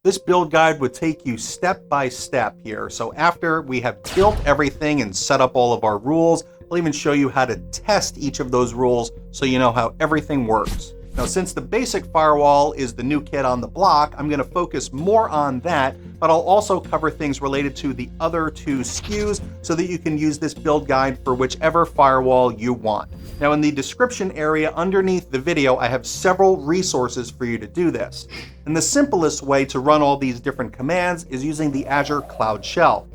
This build guide would take you step by step here. So after we have built everything and set up all of our rules, I'll even show you how to test each of those rules so you know how everything works. Now, since the basic firewall is the new kid on the block, I'm going to focus more on that, but I'll also cover things related to the other two SKUs so that you can use this build guide for whichever firewall you want. Now, in the description area underneath the video, I have several resources for you to do this. And the simplest way to run all these different commands is using the Azure Cloud Shell.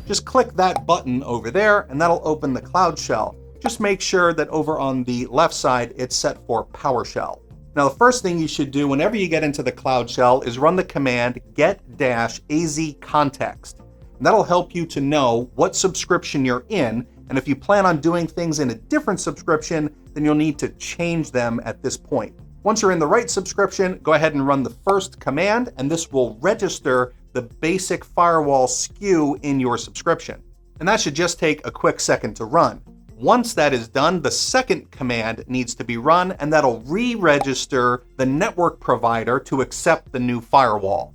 Just click that button over there, and that'll open the Cloud Shell. Just make sure that over on the left side, it's set for PowerShell. Now, the first thing you should do whenever you get into the Cloud Shell is run the command get-az-context. And that'll help you to know what subscription you're in, and if you plan on doing things in a different subscription, then you'll need to change them at this point. Once you're in the right subscription, go ahead and run the first command, and this will register the basic firewall SKU in your subscription. And that should just take a quick second to run. Once that is done, the second command needs to be run, and that'll re-register the network provider to accept the new firewall.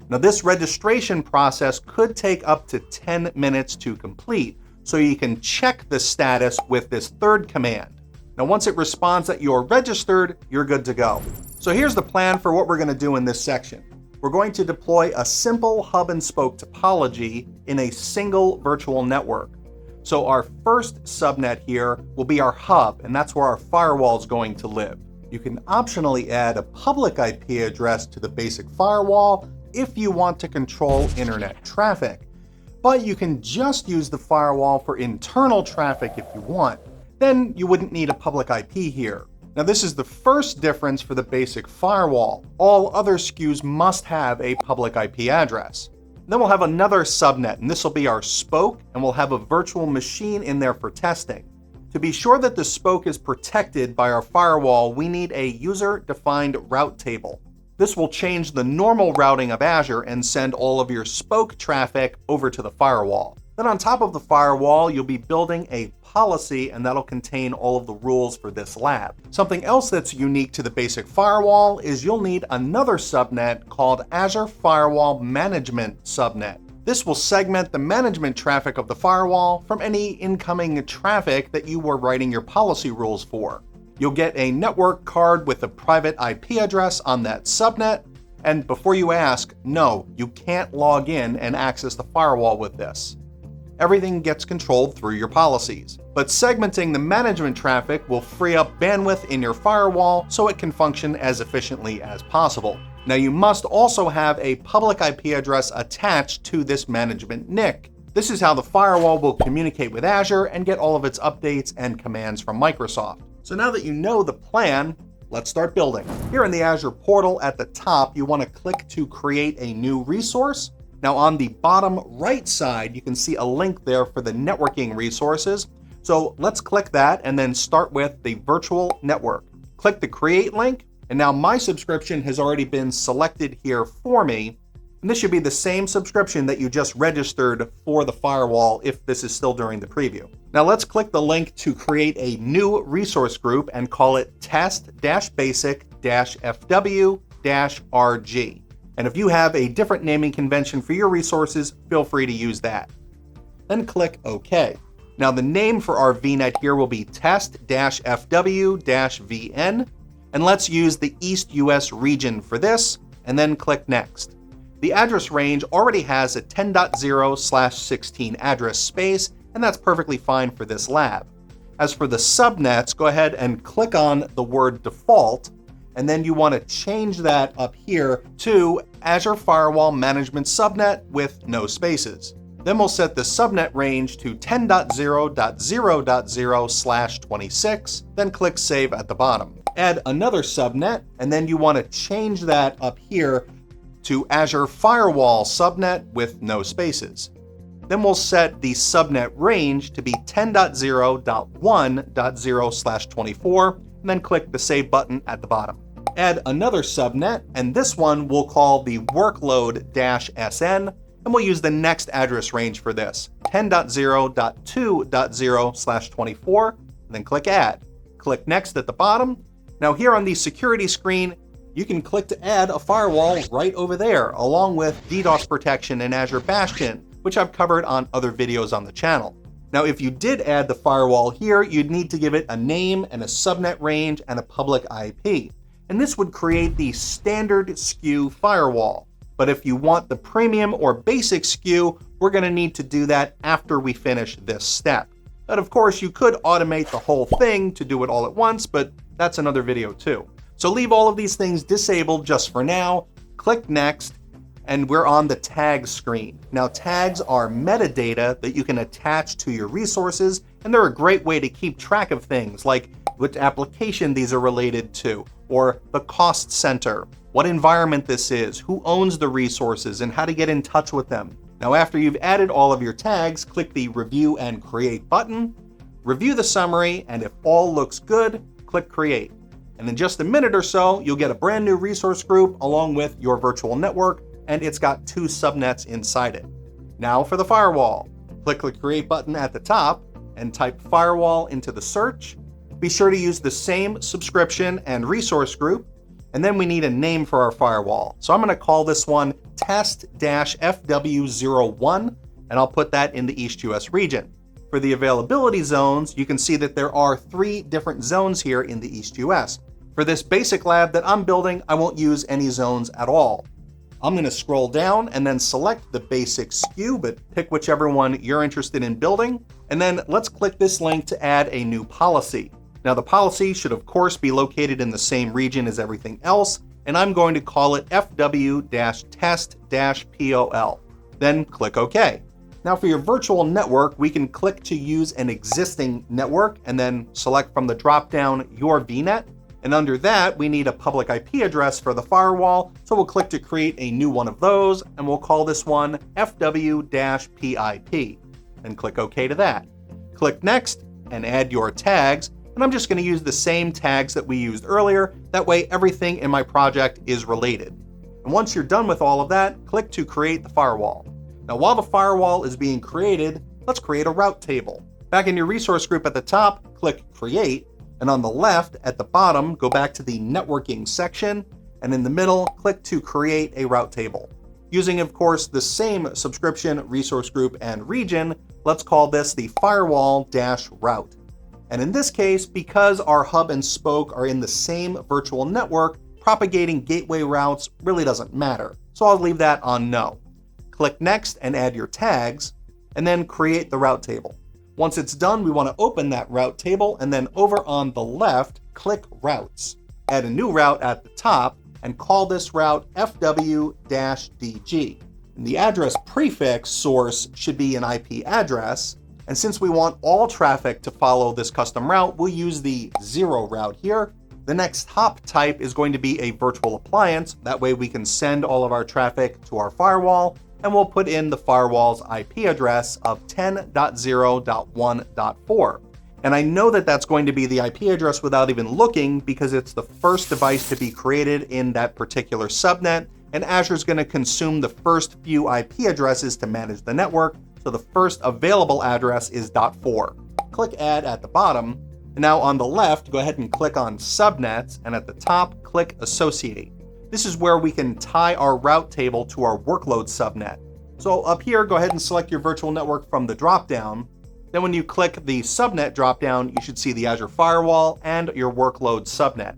Now, this registration process could take up to 10 minutes to complete, so you can check the status with this third command. Now, once it responds that you're registered, you're good to go. So here's the plan for what we're going to do in this section. We're going to deploy a simple hub and spoke topology in a single virtual network. So our first subnet here will be our hub, and that's where our firewall is going to live. You can optionally add a public IP address to the basic firewall if you want to control internet traffic. But you can just use the firewall for internal traffic if you want. Then you wouldn't need a public IP here. Now, this is the first difference for the basic firewall. All other SKUs must have a public IP address. Then we'll have another subnet, and this will be our spoke, and we'll have a virtual machine in there for testing. To be sure that the spoke is protected by our firewall, we need a user-defined route table. This will change the normal routing of Azure and send all of your spoke traffic over to the firewall. Then on top of the firewall, you'll be building a policy, and that'll contain all of the rules for this lab. Something else that's unique to the basic firewall is you'll need another subnet called Azure Firewall Management Subnet. This will segment the management traffic of the firewall from any incoming traffic that you were writing your policy rules for. You'll get a network card with a private IP address on that subnet, and before you ask, no, you can't log in and access the firewall with this. Everything gets controlled through your policies. But segmenting the management traffic will free up bandwidth in your firewall so it can function as efficiently as possible. Now, you must also have a public IP address attached to this management NIC. This is how the firewall will communicate with Azure and get all of its updates and commands from Microsoft. So now that you know the plan, let's start building. Here in the Azure portal at the top, you want to click to create a new resource. Now, on the bottom right side, you can see a link there for the networking resources. So let's click that and then start with the virtual network. Click the create link, and now my subscription has already been selected here for me. And this should be the same subscription that you just registered for the firewall if this is still during the preview. Now let's click the link to create a new resource group and call it test-basic-fw-rg. And if you have a different naming convention for your resources, feel free to use that. Then click OK. Now the name for our VNet here will be test-fw-vn, and let's use the East US region for this, and then click Next. The address range already has a 10.0/16 address space, and that's perfectly fine for this lab. As for the subnets, go ahead and click on the word default, and then you want to change that up here to Azure Firewall Management Subnet with no spaces. Then we'll set the subnet range to 10.0.0.0/26, then click Save at the bottom. Add another subnet, and then you want to change that up here to Azure Firewall Subnet with no spaces. Then we'll set the subnet range to be 10.0.1.0/24, and then click the Save button at the bottom. Add another subnet, and this one we'll call the workload-SN, and we'll use the next address range for this, 10.0.2.0/24, and then click Add. Click Next at the bottom. Now here on the security screen, you can click to add a firewall right over there, along with DDoS protection in Azure Bastion, which I've covered on other videos on the channel. Now, if you did add the firewall here, you'd need to give it a name and a subnet range and a public IP. And this would create the standard SKU firewall. But if you want the premium or basic SKU, we're going to need to do that after we finish this step. But of course, you could automate the whole thing to do it all at once, but that's another video too. So leave all of these things disabled just for now, click Next, and we're on the tags screen. Now, tags are metadata that you can attach to your resources, and they're a great way to keep track of things like which application these are related to, or the cost center, what environment this is, who owns the resources, and how to get in touch with them. Now, after you've added all of your tags, click the Review and Create button, review the summary, and if all looks good, click Create. And in just a minute or so, you'll get a brand new resource group along with your virtual network, and it's got 2 subnets inside it. Now for the firewall. Click the Create button at the top and type firewall into the search. Be sure to use the same subscription and resource group, and then we need a name for our firewall. So I'm going to call this one test-fw01, and I'll put that in the East US region. For the availability zones, you can see that there are 3 different zones here in the East US. For this basic lab that I'm building, I won't use any zones at all. I'm going to scroll down and then select the basic SKU, but pick whichever one you're interested in building. And then let's click this link to add a new policy. Now, the policy should of course be located in the same region as everything else, and I'm going to call it fw-test-pol. Then click OK. Now for your virtual network, we can click to use an existing network and then select from the drop-down your VNet. And under that, we need a public IP address for the firewall, so we'll click to create a new one of those, and we'll call this one fw-pip, and click OK to that. Click Next and add your tags, and I'm just going to use the same tags that we used earlier. That way everything in my project is related. And once you're done with all of that, click to create the firewall. Now, while the firewall is being created, let's create a route table. Back in your resource group at the top, click Create, and on the left at the bottom, go back to the networking section, and in the middle, click to create a route table. Using, of course, the same subscription, resource group, and region, let's call this the firewall-route. And in this case, because our hub and spoke are in the same virtual network, propagating gateway routes really doesn't matter. So I'll leave that on no. Click Next and add your tags, and then create the route table. Once it's done, we want to open that route table, and then over on the left, click Routes. Add a new route at the top, and call this route fw-dg. And the address prefix source should be an IP address, and since we want all traffic to follow this custom route, we'll use the 0 route here. The next hop type is going to be a virtual appliance. That way we can send all of our traffic to our firewall, and we'll put in the firewall's IP address of 10.0.1.4. And I know that that's going to be the IP address without even looking, because it's the first device to be created in that particular subnet, and Azure's going to consume the first few IP addresses to manage the network, so the first available address is .4. Click Add at the bottom, and now on the left, go ahead and click on Subnets, and at the top, click Associate. This is where we can tie our route table to our workload subnet. So up here, go ahead and select your virtual network from the dropdown. Then when you click the subnet dropdown, you should see the Azure Firewall and your workload subnet.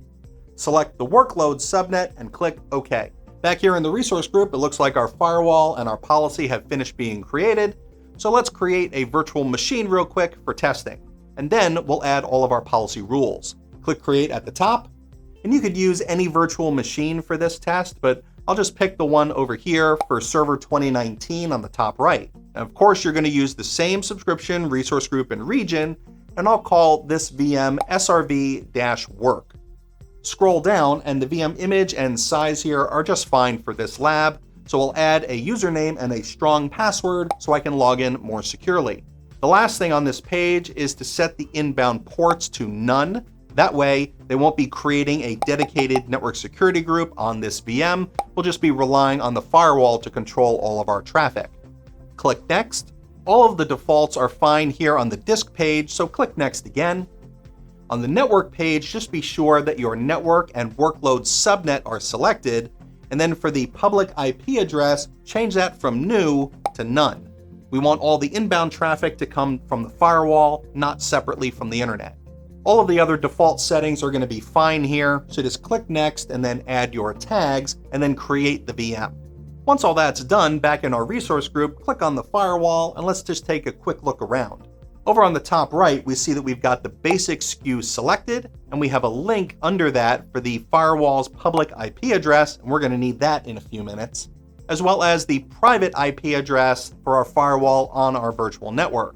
Select the workload subnet and click OK. Back here in the resource group, it looks like our firewall and our policy have finished being created. So let's create a virtual machine real quick for testing. And then we'll add all of our policy rules. Click Create at the top. And you could use any virtual machine for this test, but I'll just pick the one over here for Server 2019 on the top right. And of course, you're going to use the same subscription, resource group, and region, and I'll call this VM srv-work. Scroll down, and the VM image and size here are just fine for this lab, so I'll add a username and a strong password so I can log in more securely. The last thing on this page is to set the inbound ports to none. That way, they won't be creating a dedicated network security group on this VM. We'll just be relying on the firewall to control all of our traffic. Click Next. All of the defaults are fine here on the disk page, so click Next again. On the network page, just be sure that your network and workload subnet are selected, and then for the public IP address, change that from new to none. We want all the inbound traffic to come from the firewall, not separately from the internet. All of the other default settings are going to be fine here, so just click Next and then add your tags and then create the VM. Once all that's done, back in our resource group, click on the firewall and let's just take a quick look around. Over on the top right, we see that we've got the basic SKU selected, and we have a link under that for the firewall's public IP address, and we're going to need that in a few minutes, as well as the private IP address for our firewall on our virtual network.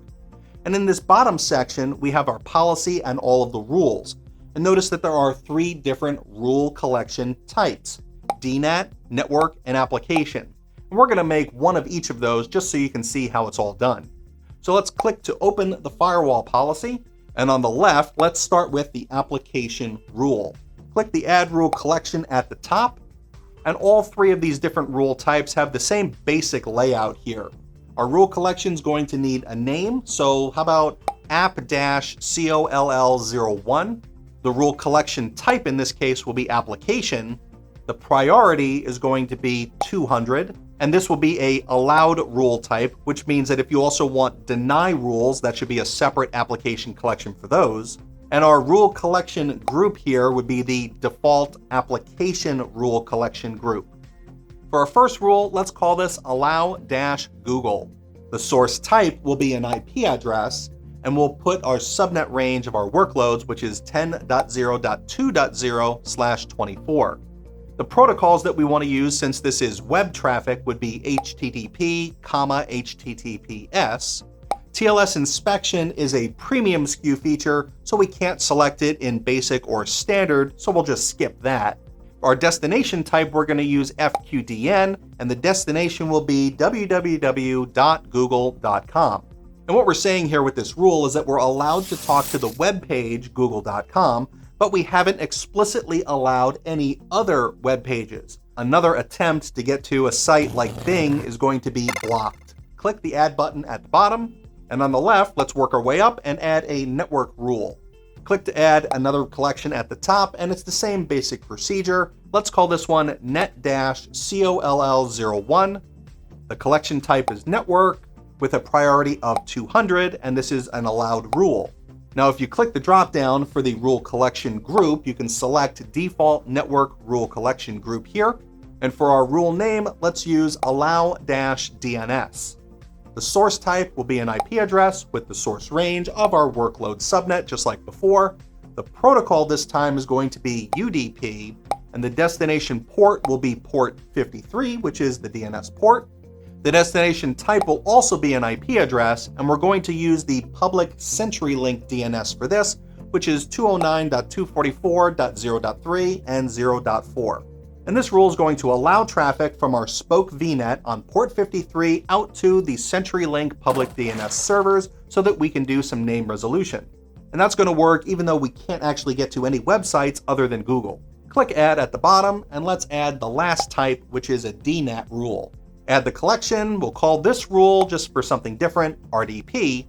And in this bottom section, we have our policy and all of the rules. And notice that there are 3 different rule collection types: DNAT, network, and application. And we're going to make one of each of those just so you can see how it's all done. So let's click to open the firewall policy. And on the left, let's start with the application rule. Click the Add Rule Collection at the top. And all 3 of these different rule types have the same basic layout here. Our rule collection is going to need a name, so how about app-coll01? The rule collection type in this case will be application. The priority is going to be 200, and this will be a allowed rule type, which means that if you also want deny rules, that should be a separate application collection for those. And our rule collection group here would be the default application rule collection group. For our first rule, let's call this allow-Google. The source type will be an IP address, and we'll put our subnet range of our workloads, which is 10.0.2.0/24. The protocols that we want to use, since this is web traffic, would be HTTP, HTTPS. TLS inspection is a premium SKU feature, so we can't select it in basic or standard, so we'll just skip that. Our destination type, we're going to use FQDN, and the destination will be www.google.com. And what we're saying here with this rule is that we're allowed to talk to the web page, google.com, but we haven't explicitly allowed any other web pages. Another attempt to get to a site like Bing is going to be blocked. Click the Add button at the bottom, and on the left, let's work our way up and add a network rule. Click to add another collection at the top, and it's the same basic procedure. Let's call this one net-coll01. The collection type is network with a priority of 200, and this is an allowed rule. Now, if you click the drop-down for the rule collection group, you can select default network rule collection group here. And for our rule name, let's use allow-DNS. The source type will be an IP address with the source range of our workload subnet, just like before. The protocol this time is going to be UDP, and the destination port will be port 53, which is the DNS port. The destination type will also be an IP address, and we're going to use the public CenturyLink DNS for this, which is 209.244.0.3 and 0.4. And this rule is going to allow traffic from our spoke VNet on port 53 out to the CenturyLink public DNS servers so that we can do some name resolution. And that's going to work even though we can't actually get to any websites other than Google. Click Add at the bottom, and let's add the last type, which is a DNAT rule. Add the collection. We'll call this rule, just for something different, RDP.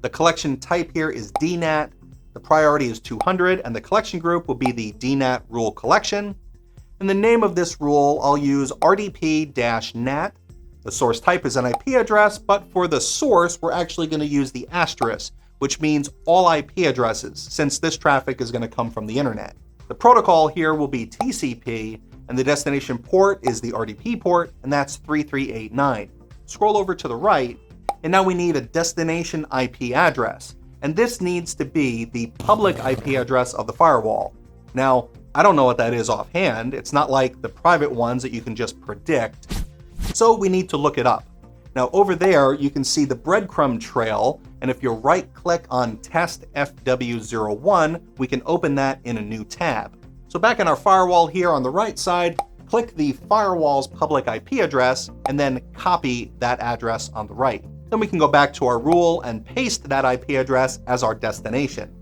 The collection type here is DNAT. The priority is 200, and the collection group will be the DNAT rule collection. In the name of this rule, I'll use RDP-NAT. The source type is an IP address, but for the source, we're actually going to use the asterisk, which means all IP addresses, since this traffic is going to come from the internet. The protocol here will be TCP, and the destination port is the RDP port, and that's 3389. Scroll over to the right, and now we need a destination IP address, and this needs to be the public IP address of the firewall. Now, I don't know what that is offhand. It's not like the private ones that you can just predict. So we need to look it up. Now over there, you can see the breadcrumb trail, and if you right-click on Test FW01, we can open that in a new tab. So back in our firewall here on the right side, click the firewall's public IP address, and then copy that address on the right. Then we can go back to our rule and paste that IP address as our destination.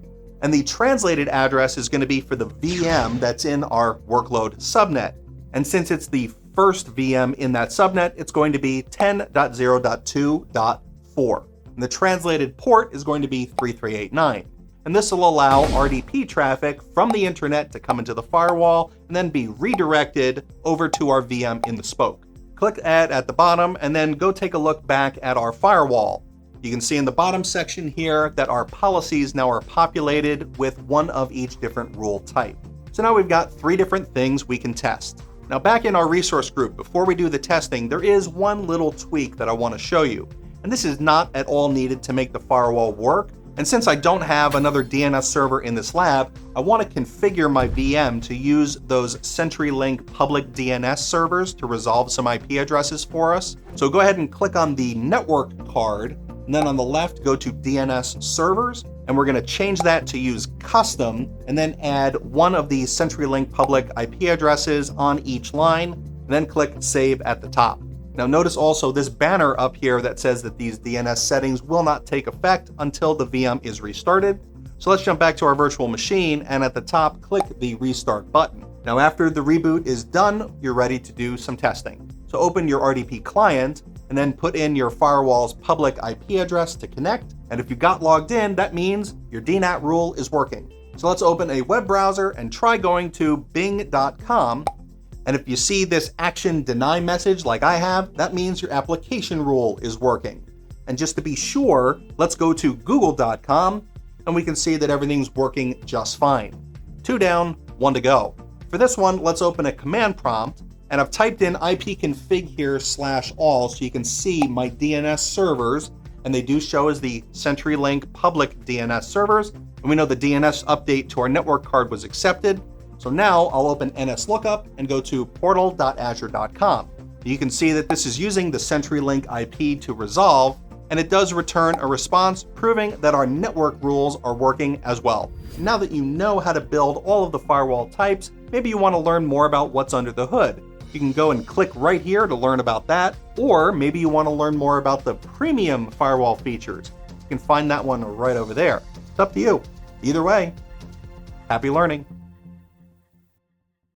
And the translated address is going to be for the VM that's in our workload subnet. And since it's the first VM in that subnet, it's going to be 10.0.2.4. And the translated port is going to be 3389. and this will allow RDP traffic from the internet to come into the firewall and then be redirected over to our VM in the spoke. Click Add at the bottom and then go take a look back at our firewall. You can see in the bottom section here that our policies now are populated with one of each different rule type. So now we've got 3 different things we can test. Now back in our resource group, before we do the testing, there is one little tweak that I want to show you. And this is not at all needed to make the firewall work. And since I don't have another DNS server in this lab, I want to configure my VM to use those CenturyLink public DNS servers to resolve some IP addresses for us. So go ahead and click on the network card, and then on the left, go to DNS servers, and we're going to change that to use custom, and then add one of these CenturyLink public IP addresses on each line, and then click Save at the top. Now notice also this banner up here that says that these DNS settings will not take effect until the VM is restarted. So let's jump back to our virtual machine, and at the top, click the Restart button. Now after the reboot is done, you're ready to do some testing. So open your RDP client, and then put in your firewall's public IP address to connect. And if you got logged in, that means your DNAT rule is working. So let's open a web browser and try going to bing.com. And if you see this action deny message like I have, that means your application rule is working. And just to be sure, let's go to google.com, and we can see that everything's working just fine. 2 down, 1 to go. For this one, let's open a command prompt, and I've typed in ipconfig here /all so you can see my DNS servers, and they do show as the CenturyLink public DNS servers, and we know the DNS update to our network card was accepted. So now I'll open NSLookup and go to portal.azure.com. You can see that this is using the CenturyLink IP to resolve, and it does return a response proving that our network rules are working as well. Now that you know how to build all of the firewall types, maybe you want to learn more about what's under the hood. You can go and click right here to learn about that, or maybe you want to learn more about the premium firewall features. You can find that one right over there. It's up to you. Either way, happy learning.